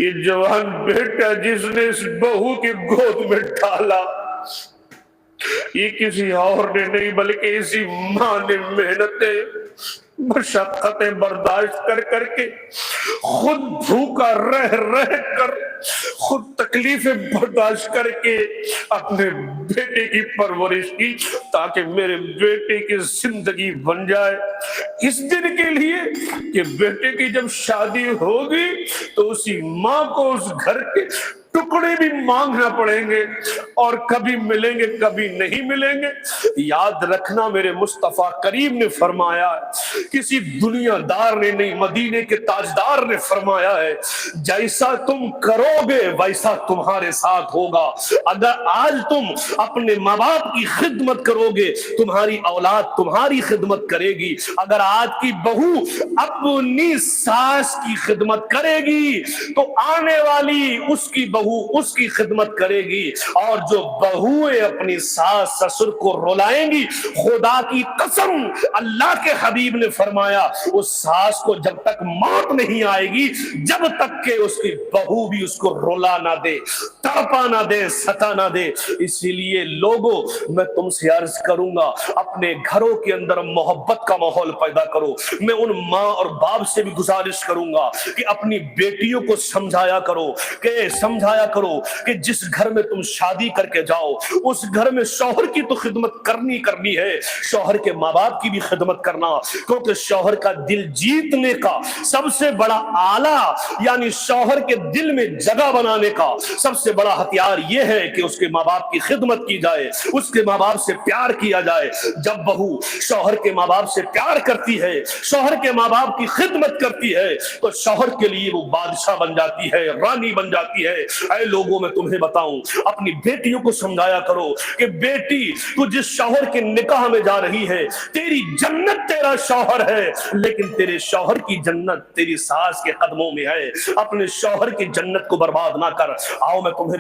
یہ جوان بیٹا جس نے اس بہو کی گود میں ڈالا، یہ کسی اور نے نہیں بلکہ اسی ماں نے محنتیں مشقتیں برداشت کر کر کے، خود بھوکا رہ رہ کر، خود تکلیفیں برداشت کر کے اپنے بیٹے کی پرورش کی، تاکہ میرے بیٹے کی زندگی بن جائے اس دن کے لیے کہ بیٹے کی جب شادی ہوگی تو اسی ماں کو اس گھر کے ٹکڑے بھی مانگنا پڑیں گے، اور کبھی ملیں گے کبھی نہیں ملیں گے۔ یاد رکھنا میرے مصطفیٰ کریم نے فرمایا ہے، کسی دنیا دار نے نہیں، مدینے کے تاجدار نے فرمایا ہے، جیسا تم کرو گے ویسا تمہارے ساتھ ہوگا۔ اگر آج تم اپنے ماں باپ کی خدمت کرو گے، تمہاری اولاد تمہاری خدمت کرے گی۔ اگر آج کی بہو اپنی ساس کی خدمت کرے گی تو آنے والی اس کی بہو اس کی خدمت کرے گی، اور جو بہویں اپنی ساس سسر کو رلائیں گی، خدا کی قسم اللہ کے حبیب نے فرمایا اس ساس کو جب تک موت نہیں آئے گی جب تک کہ اس کی بہو بھی اس کو رلا نہ دے، تڑپا نہ دے، ستا نہ دے۔ اسی لیے لوگوں میں تم سے عرض کروں گا، اپنے گھروں کے اندر محبت کا ماحول پیدا کرو۔ میں ان ماں اور باپ سے بھی گزارش کروں گا کہ اپنی بیٹیوں کو سمجھایا کرو کہ جس گھر میں تم شادی کر کے جاؤ اس گھر میں شوہر کی تو خدمت کرنی ہے، شوہر کے ماں باپ کی بھی خدمت کرنا، کیونکہ شوہر کا دل جیتنے کا سب سے بڑا آلہ، یعنی شوہر کے دل میں جگہ بنانے کا سب سے بڑا ہتھیار یہ ہے کہ اس کے ماں باپ کی خدمت کی جائے، اس کے ماں باپ سے پیار کیا جائے۔ جب بہو شوہر کے ماں باپ سے پیار کرتی ہے، شوہر کے ماں باپ کی خدمت کرتی ہے، تو شوہر کے لیے وہ بادشاہ بن جاتی ہے، رانی بن جاتی ہے۔ اے لوگوں میں تمہیں بتاؤں، اپنی بیٹیوں کو سمجھایا کرو کہ بیٹی تو جس شوہر کے نکاح میں جا رہی ہے، تیری جنت تیرا شوہر ہے، لیکن تیرے شوہر کی جنت تیری ساس کے قدموں میں ہے۔ اپنے شوہر کی جنت کو برباد نہ کر۔ آؤ میں تمہیں